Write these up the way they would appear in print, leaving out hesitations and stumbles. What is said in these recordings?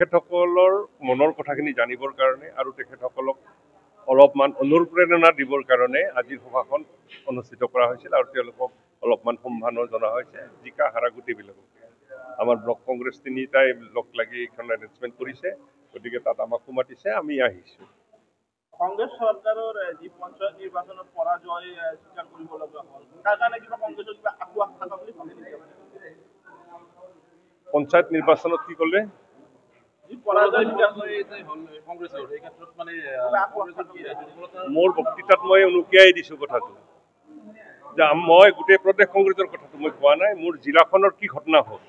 তেখেতসকলৰ মনৰ কথাখিনি জানিবৰ কাৰণে আৰু তেখেতসকলক অলপমান অনুপ্ৰেৰণা দিবৰ কাৰণে আজিৰ সভাখন অনুষ্ঠিত কৰা হৈছিল আৰু তেওঁলোকক অলপমান সম্মানো জনা হৈছে জিকা হাৰা গোটেইবিলাকক আমাৰ ব্লক কংগ্ৰেছ তিনিটাই লগ লাগি এইখন এৰেঞ্জমেণ্ট কৰিছে গতিকে তাত আমাকো মাতিছে আমি আহিছোঁ কংগ্ৰেছ চৰকাৰৰ যি পঞ্চায়ত নিৰ্বাচনত পৰাজয় স্বীকাৰ কৰিব লগা হ'ল তাৰ কাৰণে কিবা কংগ্ৰেছৰ কিবা আগুৱাই থকা বুলি ভাবে নেকি পঞ্চায়ত নিৰ্বাচনত কি ক'লে মোৰ বক্তৃতাত মই উনুকিয়াই দিছোঁ কথাটো যে মই গোটেই প্ৰদেশ কংগ্ৰেছৰ কথাটো মই কোৱা নাই মোৰ জিলাখনৰ কি ঘটনা হ'ল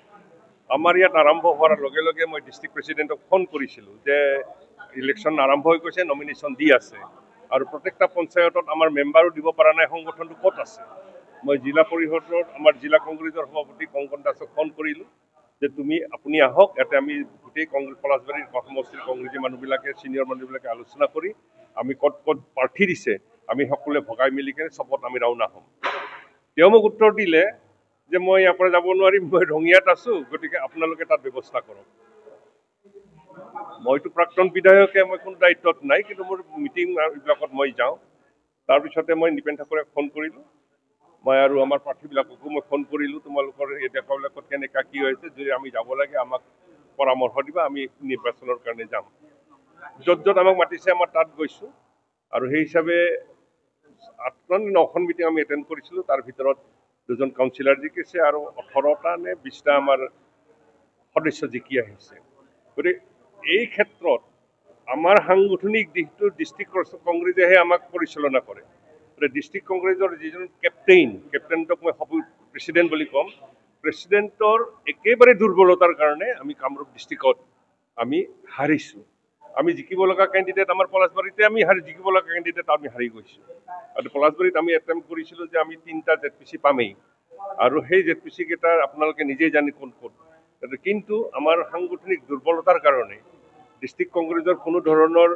আমাৰ ইয়াত আৰম্ভ হোৱাৰ লগে লগে মই ডিষ্ট্ৰিক্ট প্ৰেচিডেণ্টক ফোন কৰিছিলোঁ যে ইলেকশ্যন আৰম্ভ হৈ গৈছে নমিনেশ্যন দি আছে আৰু প্ৰত্যেকটা পঞ্চায়তত আমাৰ মেম্বাৰো দিব পৰা নাই সংগঠনটো ক'ত আছে মই জিলা পৰিষদৰ আমাৰ জিলা কংগ্ৰেছৰ সভাপতি কংকন দাসক ফোন কৰিলোঁ যে আপুনি আহক ইয়াতে আমি গোটেই কংগ্ৰেছ পলাশবাৰীৰ সমষ্টিৰ কংগ্ৰেছী মানুহবিলাকে ছিনিয়ৰ মানুহবিলাকে আলোচনা কৰি আমি ক'ত ক'ত প্ৰাৰ্থী দিছে আমি সকলোৱে ভগাই মিলি কিনে চবত আমি ৰাওনা হ'ম তেওঁ মোক উত্তৰ দিলে যে মই ইয়াৰ পৰা যাব নোৱাৰিম মই ৰঙিয়াত আছোঁ গতিকে আপোনালোকে তাত ব্যৱস্থা কৰক মইতো প্ৰাক্তন বিধায়কে মই কোনো দায়িত্বত নাই কিন্তু মোৰ মিটিং এইবিলাকত মই যাওঁ তাৰপিছতে মই নিপেন ঠাকুৰক ফোন কৰিলোঁ মই আৰু আমাৰ প্ৰাৰ্থীবিলাককো মই ফোন কৰিলোঁ তোমালোকৰ এলেকাবিলাকত কেনেকুৱা কি হৈছে যদি আমি যাব লাগে আমাক পৰামৰ্শ দিবা আমি নিৰ্বাচনৰ কাৰণে যাম য'ত য'ত আমাক মাতিছে আমাৰ তাত গৈছোঁ আৰু সেই হিচাপে 8-9খন মিটিং আমি এটেণ্ড কৰিছিলোঁ তাৰ ভিতৰত 2জন কাউন্সিলাৰ জিকিছে আৰু 18টা নে 20টা আমাৰ সদস্য জিকি আহিছে গতিকে এই ক্ষেত্ৰত আমাৰ সাংগঠনিক দিশটো ডিষ্ট্ৰিক্ট কংগ্ৰেছেহে আমাক পৰিচালনা কৰে ডিষ্ট্ৰিক্ট কংগ্ৰেছৰ যিজন কেপ্টেইনটোক মই প্ৰেচিডেণ্ট বুলি ক'ম প্ৰেচিডেণ্টৰ একেবাৰে দুৰ্বলতাৰ কাৰণে আমি কামৰূপ ডিষ্ট্ৰিক্টত আমি হাৰিছোঁ আমি জিকিব লগা কেণ্ডিডেট আমাৰ পলাশবাৰীতে আমি জিকিব লগা কেণ্ডিডেট আমি হাৰি গৈছোঁ আৰু পলাশবাৰীত আমি এটেম্প কৰিছিলোঁ যে আমি 3টা ZPC পামেই আৰু সেই ZPC কেইটা আপোনালোকে নিজেই জানি কোন কোন কিন্তু আমাৰ সাংগঠনিক দুৰ্বলতাৰ কাৰণে ডিষ্ট্ৰিক্ট কংগ্ৰেছৰ কোনো ধৰণৰ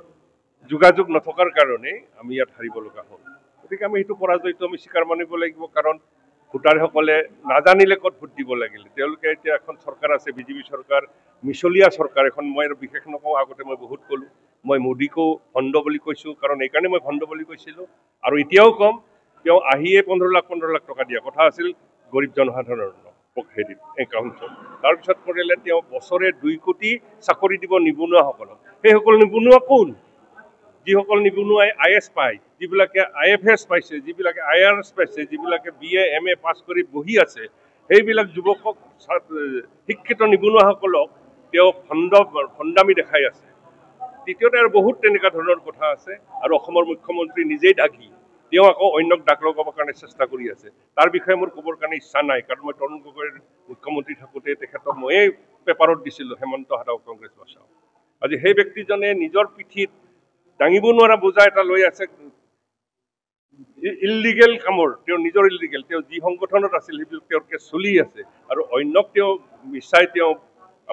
যোগাযোগ নথকাৰ কাৰণে আমি ইয়াত হাৰিব লগা হ'ল গতিকে আমি সেইটো পৰাজয়টো আমি স্বীকাৰ মানিব লাগিব কাৰণ ভোটাৰসকলে নাজানিলে ক'ত ভোট দিব লাগিল তেওঁলোকে এতিয়া এখন চৰকাৰ আছে বিজেপি চৰকাৰ মিছলীয়া চৰকাৰ এখন মই আৰু বিশেষ নকওঁ আগতে মই বহুত ক'লোঁ মই মোদীকো ভণ্ড বুলি কৈছোঁ কাৰণ এইকাৰণে মই ভণ্ড বুলি কৈছিলোঁ আৰু এতিয়াও ক'ম তেওঁ আহিয়ে 15 লাখ টকা দিয়া কথা আছিল গৰীব জনসাধাৰণৰ হেৰিত একাউণ্টত তাৰপিছত কৰিলে তেওঁ বছৰে 2 কোটি চাকৰি দিব নিবনুৱাসকলক সেইসকল নিবনুৱা কোন যিসকল নিবনুৱাই IS পায় যিবিলাকে IFS পাইছে যিবিলাকে IRS পাইছে যিবিলাকে BA MA পাছ কৰি বহি আছে সেইবিলাক যুৱকক শিক্ষিত নিবনুৱাসকলক তেওঁ ভণ্ডামি দেখাই আছে দ্বিতীয়তে আৰু বহুত তেনেকুৱা ধৰণৰ কথা আছে আৰু অসমৰ মুখ্যমন্ত্ৰী নিজেই ডাকি তেওঁ আকৌ অন্যক ডাক লগাবৰ কাৰণে চেষ্টা কৰি আছে তাৰ বিষয়ে মোৰ ক'বৰ কাৰণে ইচ্ছা নাই কাৰণ মই তৰুণ গগৈৰ মুখ্যমন্ত্ৰী থাকোঁতে তেখেতক ময়েই পেপাৰত দিছিলোঁ হেমন্ত হাদাওক কংগ্ৰেছ বচাও আজি সেই ব্যক্তিজনে নিজৰ পিঠিত দাঙিব নোৱাৰা বোজা এটা লৈ আছে ইলিগেল কামৰ তেওঁ নিজৰ ইলিগেল তেওঁ যি সংগঠনত আছিল সেইবিলাক তেওঁৰ কেছ চলি আছে আৰু অন্যক তেওঁ মিছাই তেওঁ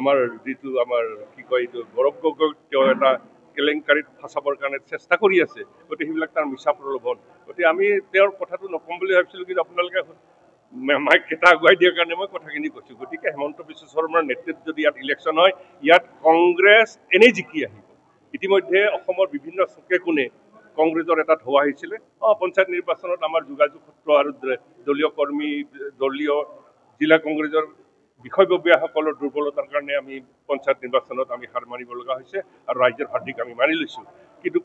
আমাৰ যিটো আমাৰ কি কয় এইটো গৌৰৱ গগৈক তেওঁ এটা কেলেংকাৰীত ফচাবৰ কাৰণে চেষ্টা কৰি আছে গতিকে সেইবিলাক তাৰ মিছা প্ৰলোভন গতিকে আমি তেওঁৰ কথাটো নক'ম বুলি ভাবিছিলোঁ কিন্তু আপোনালোকে মাইক কেইটা আগুৱাই দিয়াৰ কাৰণে মই কথাখিনি কৈছোঁ গতিকে হেমন্ত বিশ্ব শৰ্মাৰ নেতৃত্বত যদি ইয়াত ইলেকশ্যন হয় ইয়াত কংগ্ৰেছ এনেই জিকি আহিব ইতিমধ্যে অসমৰ বিভিন্ন চুকে কোণে কংগ্ৰেছৰ এটা ঢৌ আহিছিলে পঞ্চায়ত নিৰ্বাচনত আমাৰ যোগাযোগ সূত্ৰ আৰু দলীয় কৰ্মী দলীয় জিলা কংগ্ৰেছৰ বিষয়ববীয়াসকলৰ দুৰ্বলতাৰ কাৰণে আমি পঞ্চায়ত নিৰ্বাচনত আমি হাৰ মানিব লগা হৈছে আৰু ৰাজ্যৰ হাৰ্দিক আমি মানি লৈছোঁ কিন্তু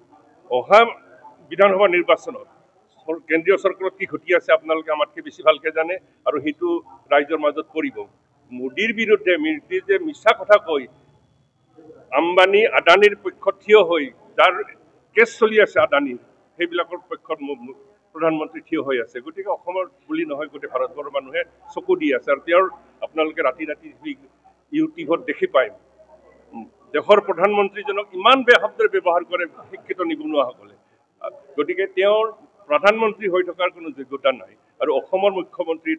অহা বিধানসভা নিৰ্বাচনত কেন্দ্ৰীয় চৰকাৰত কি ঘটি আছে আপোনালোকে আমাতকৈ বেছি ভালকৈ জানে আৰু সেইটো ৰাইজৰ মাজত পৰিব মোদীৰ বিৰুদ্ধে মোদীৰ যে মিছা কথা কৈ আম্বানী আদানীৰ পক্ষত থিয় হৈ যাৰ কেছ চলি আছে আদানীৰ সেইবিলাকৰ পক্ষত প্ৰধানমন্ত্ৰী থিয় হৈ আছে। গতিকে অসমৰ বুলি নহয়, গোটেই ভাৰতবৰ্ষৰ মানুহে চকু দি আছে। আৰু তেওঁৰ আপোনালোকে ৰাতি ৰাতি ইউটিউবত দেখি পায় দেশৰ প্ৰধানমন্ত্ৰীজনক ইমান বেয়া শব্দৰে ব্যৱহাৰ কৰে শিক্ষিত নিবনুৱাসকলে। গতিকে তেওঁৰ প্ৰধানমন্ত্ৰী হৈ থকাৰ কোনো যোগ্যতা নাই। আৰু অসমৰ মুখ্যমন্ত্ৰী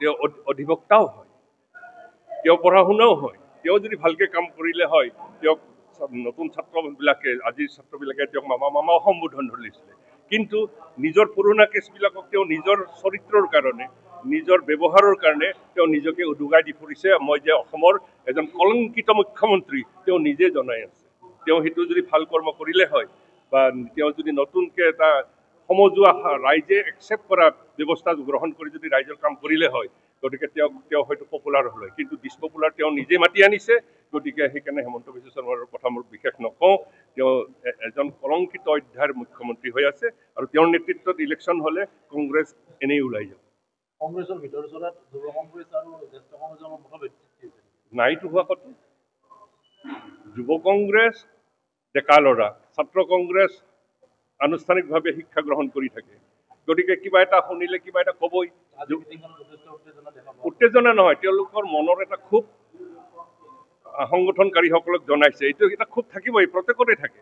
তেওঁ অধিবক্তাও হয়, তেওঁ পঢ়া শুনাও হয়। তেওঁ যদি ভালকে কাম কৰিলে হয়, তেওঁক নতুন ছাত্ৰবিলাকে আজিৰ ছাত্ৰবিলাকে তেওঁক মামা মামাও সম্বোধন ধৰিছিলে। কিন্তু নিজৰ পুৰণা কেছবিলাকক তেওঁ নিজৰ চৰিত্ৰৰ কাৰণে, নিজৰ ব্যৱহাৰৰ কাৰণে তেওঁ নিজকে উদুগাই দি ফুৰিছে। মই যে অসমৰ এজন কলংকিত মুখ্যমন্ত্ৰী তেওঁ নিজে জনাই আছে। তেওঁ সেইটো যদি ভাল কৰ্ম কৰিলে হয় বা তেওঁ যদি নতুনকৈ এটা সমজুৱা ৰাইজে একচেপ্ট কৰা ব্যৱস্থা গ্ৰহণ কৰি যদি ৰাইজৰ কাম কৰিলে হয়, গতিকে তেওঁ হয়তো পপুলাৰ হ'লে। কিন্তু ডিছপপুলাৰ তেওঁ নিজে মাতি আনিছে। গতিকে সেইকাৰণে হেমন্ত বিশ্ব শৰ্মাৰ কথা মোৰ বিশেষ নকওঁ। তেওঁ এজন কলংকিত অধ্যায়ৰ মুখ্যমন্ত্ৰী হৈ আছে আৰু তেওঁৰ নেতৃত্বত ইলেকশ্যন হ'লে কংগ্ৰেছ এনেই ওলাই যাব। কংগ্ৰেছৰ ভিতৰত চলাত যুৱ কংগ্ৰেছ আৰু জ্যেষ্ঠ কংগ্ৰেছৰ মুখামুখি নাইতো হোৱা কথা। যুৱ কংগ্ৰেছ ডেকা ল'ৰা, ছাত্ৰ কংগ্ৰেছ আনুষ্ঠানিকভাৱে শিক্ষা গ্ৰহণ কৰি থাকে। গতিকে কিবা এটা শুনিলে কিবা এটা ক'বই। উত্তেজনা নহয়, তেওঁলোকৰ মনৰ এটা ক্ষোভ সংগঠনকাৰীসকলক জনাইছে। এইটো এটা ক্ষোভ থাকিবই, প্ৰত্যেকতে থাকে।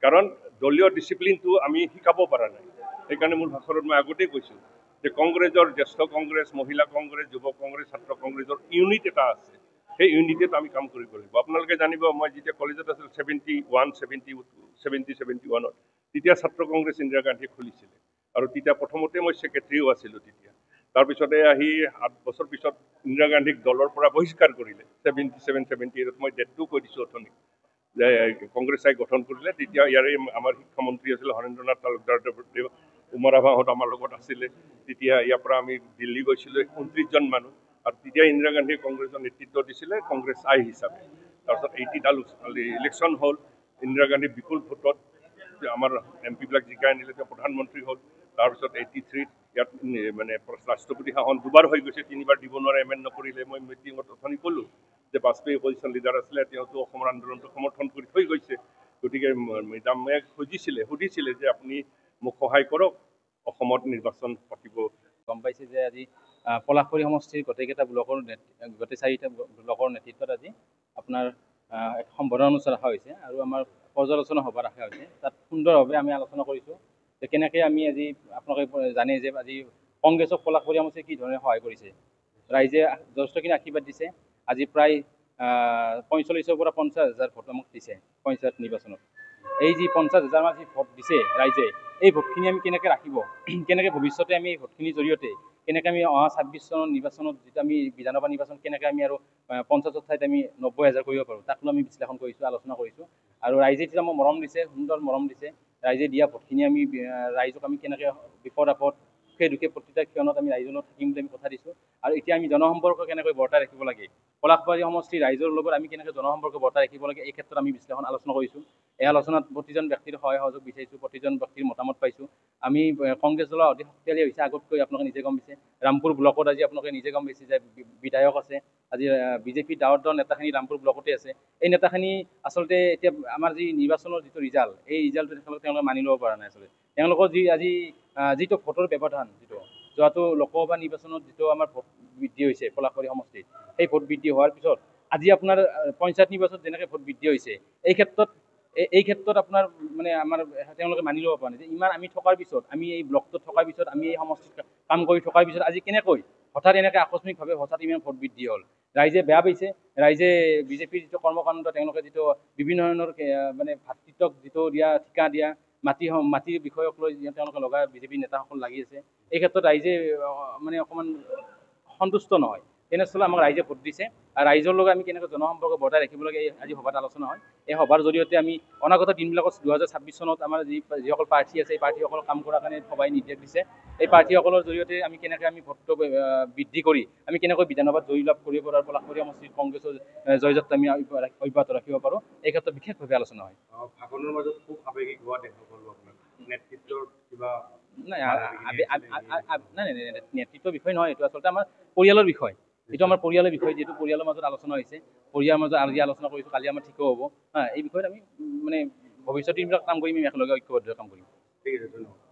কাৰণ দলীয় ডিচিপ্লিনটো আমি শিকাব পৰা নাই। সেইকাৰণে মোৰ ভাষণত মই আগতেই কৈছোঁ যে কংগ্ৰেছৰ জ্যেষ্ঠ কংগ্ৰেছ, মহিলা কংগ্ৰেছ, যুৱ কংগ্ৰেছ, ছাত্ৰ কংগ্ৰেছৰ ইউনিট এটা আছে। সেই ইউনিটেত আমি কাম কৰিব লাগিব। আপোনালোকে জানিব, মই যেতিয়া কলেজত আছিলোঁ 71ত, তেতিয়া ছাত্ৰ কংগ্ৰেছ ইন্দিৰা গান্ধীয়ে খুলিছিলে। আৰু তেতিয়া প্ৰথমতে মই ছেক্ৰেটাৰীও আছিলোঁ তেতিয়া। তাৰপিছতে আহি 8 বছৰ পিছত ইন্দিৰা গান্ধীক দলৰ পৰা বহিষ্কাৰ কৰিলে 77-78। মই ডেটটো কৈ দিছোঁ অথনি যে কংগ্ৰেছে গঠন কৰিলে। তেতিয়া ইয়াৰে আমাৰ শিক্ষামন্ত্ৰী আছিলে হৰেন্দ্ৰনাথ তালুকদাৰ দেৱ, উমৰ আবাহত আমাৰ লগত আছিলে। তেতিয়া ইয়াৰ পৰা আমি দিল্লী গৈছিলোঁ 29জন মানুহ। আৰু তেতিয়া ইন্দিৰা গান্ধীয়ে কংগ্ৰেছৰ নেতৃত্ব দিছিলে কংগ্ৰেছ আই হিচাপে। তাৰপিছত 80টা ইলেকশ্যন হ'ল, ইন্দিৰা গান্ধী বিপুল ভোটত আমাৰ MP বিলাক জিকাই আনিলে, তেওঁ প্ৰধানমন্ত্ৰী হ'ল। তাৰপিছত 83ত ইয়াত মানে ৰাষ্ট্ৰপতি শাসন 2বাৰ হৈ গৈছে, 3বাৰ দিব নোৱাৰে, এমেণ্ড নকৰিলে। মই মিটিঙত অথনি ক'লোঁ যে বাজপেয়ী অপজিশ্যন লিডাৰ আছিলে, তেওঁতো অসমৰ আন্দোলনটো সমৰ্থন কৰি থৈ গৈছে। গতিকে মেডামে সুধিছিলে যে আপুনি মোক সহায় কৰক, অসমত নিৰ্বাচন পাতিব। গম পাইছে যে আজি পলাশবাৰী সমষ্টিৰ গোটেইকেইটা ব্লকৰ গোটেই 4টা ব্লকৰ নেতৃত্বত আজি আপোনাৰ এক সম্বোধন অনুষ্ঠান ৰখা হৈছে আৰু আমাৰ পৰ্যালোচনা সভা ৰখা হৈছে। তাত সুন্দৰভাৱে আমি আলোচনা কৰিছোঁ যে কেনেকৈ আমি আজি আপোনালোকে জানে যে আজি কংগ্ৰেছক পলাশবাৰী সমষ্টিয়ে কি ধৰণে সহায় কৰিছে। ৰাইজে যথেষ্টখিনি আশীৰ্বাদ দিছে। আজি প্ৰায় 45,000 পৰা 50,000 ভোট আমাক দিছে পঞ্চায়ত নিৰ্বাচনত। এই যি 50,000 মান যি ভোট দিছে ৰাইজে, এই ভোটখিনি আমি কেনেকৈ ৰাখিব, কেনেকৈ ভৱিষ্যতে আমি এই ভোটখিনিৰ জৰিয়তে কেনেকৈ আমি অহা 26 চনৰ নিৰ্বাচনত যিটো আমি বিধানসভা নিৰ্বাচন কেনেকৈ আমি আৰু 50ৰ ঠাইত আমি 90,000 কৰিব পাৰোঁ, তাক লৈ আমি বিশ্লেষণ কৰিছোঁ, আলোচনা কৰিছোঁ। আৰু ৰাইজে যেতিয়া আমাক মৰম দিছে, সুন্দৰ মৰম দিছে। ৰাইজে দিয়া ভোটখিনি আমি ৰাইজক আমি কেনেকৈ বিপদ আপদ সুখে দুখে প্ৰতিটা ক্ষণত আমি ৰাইজৰ লগত থাকিম বুলি আমি কথা দিছোঁ। আৰু এতিয়া আমি জনসম্পৰ্ক কেনেকৈ বৰ্তাই ৰাখিব লাগে, পলাশবাৰী সমষ্টিৰ ৰাইজৰ লগত আমি কেনেকৈ জনসম্পৰ্ক বৰ্তাই ৰাখিব লাগে, এই ক্ষেত্ৰত আমি বিশ্লেষণ আলোচনা কৰিছোঁ। এই আলোচনাত প্ৰতিজন ব্যক্তিৰ সহায় সহযোগ বিচাৰিছোঁ, প্ৰতিজন ব্যক্তিৰ মতামত পাইছোঁ। আমি কংগ্ৰেছ দলৰ অতি শক্তিশালী হৈছে আগতকৈ, আপোনালোকে নিজে গম পাইছে। ৰামপুৰ ব্লকত আজি আপোনালোকে নিজে গম পাইছে যে বিধায়ক আছে। আজি বিজেপি ডাঙৰ নেতাখিনি ৰামপুৰ ব্লকতে আছে। এই নেতাখিনি আচলতে এতিয়া আমাৰ যি নিৰ্বাচনৰ যিটো ৰিজাল্ট, এই ৰিজাল্টটো তেওঁলোকে মানি ল'ব পৰা নাই। আচলতে তেওঁলোকৰ যিটো ভোটৰ ব্যৱধান, যোৱাটো লোকসভা নিৰ্বাচনত যিটো আমাৰ ভোট বৃদ্ধি হৈছে পলাশবাৰী সমষ্টিত, সেই ভোট বৃদ্ধি হোৱাৰ পিছত আজি আপোনাৰ পঞ্চায়ত নিৰ্বাচনত যেনেকৈ ভোট বৃদ্ধি হৈছে, এই ক্ষেত্ৰত আপোনাৰ মানে আমাৰ তেওঁলোকে মানি ল'ব পৰা নাই যে ইমান আমি থকাৰ পিছত, আমি এই ব্লকটোত থকাৰ পিছত, আমি এই সমষ্টিত কাম কৰি থকাৰ পিছত আজি কেনেকৈ হঠাৎ এনেকৈ আকস্মিকভাৱে হঠাৎ ইমান ভোট বৃদ্ধি হ'ল। ৰাইজে বেয়া পাইছে। ৰাইজে বিজেপিৰ যিটো কৰ্মকাণ্ড, তেওঁলোকে যিটো বিভিন্ন ধৰণৰ মানে ভাতৃত্বক যিটো ঠিকা দিয়া মাটিৰ বিষয়ক লৈ তেওঁলোকে লগা বিজেপি নেতাসকল লাগি আছে। এই ক্ষেত্ৰত ৰাইজে মানে অকণমান সন্তুষ্ট নহয়। তেনেস্থলত আমাক ৰাইজে ভোট দিছে। আৰু ৰাইজৰ লগত আমি কেনেকৈ জনসম্পৰ্ক বৰ্তাই ৰাখিব লাগে আজি সভাত আলোচনা হয়। এই সভাৰ জৰিয়তে আমি অনাগত দিনবিলাকত 2026 চনত আমাৰ যিসকল প্ৰাৰ্থী আছে, এই প্ৰাৰ্থীসকলক কাম কৰাৰ কাৰণে সভাই নিৰ্দেশ দিছে। এই প্ৰাৰ্থীসকলৰ জৰিয়তে আমি কেনেকৈ আমি ভোটটো বৃদ্ধি কৰি আমি কেনেকৈ বিধানসভাত জয়লাভ কৰিব পাৰোঁ আৰু পলাশবাৰী সমষ্টিত কংগ্ৰেছৰ জয়যাত্ৰা আমি অব্যাহত ৰাখিব পাৰোঁ, এই ক্ষেত্ৰত বিশেষভাৱে আলোচনা হয়। ভাষণৰ মাজত খুব আৱেগিক হোৱা দেখা পালোঁ আপোনাৰ নেতৃত্বৰ কিবা নাই নাই নেতৃত্বৰ বিষয় নহয়, এইটো আচলতে আমাৰ পৰিয়ালৰ বিষয়। এইটো আমাৰ পৰিয়ালৰ বিষয়, যিহেতু পৰিয়ালৰ মাজত আলোচনা হৈছে, পৰিয়ালৰ মাজত আজি আলোচনা কৰিছোঁ, কালি আমাৰ ঠিকো হ'ব। এই বিষয়ত আমি মানে ভৱিষ্যতে এইবিলাক কাম কৰিম, আমি একেলগে ঐক্যবদ্ধ কাম কৰিম। ঠিক আছে, ধন্যবাদ।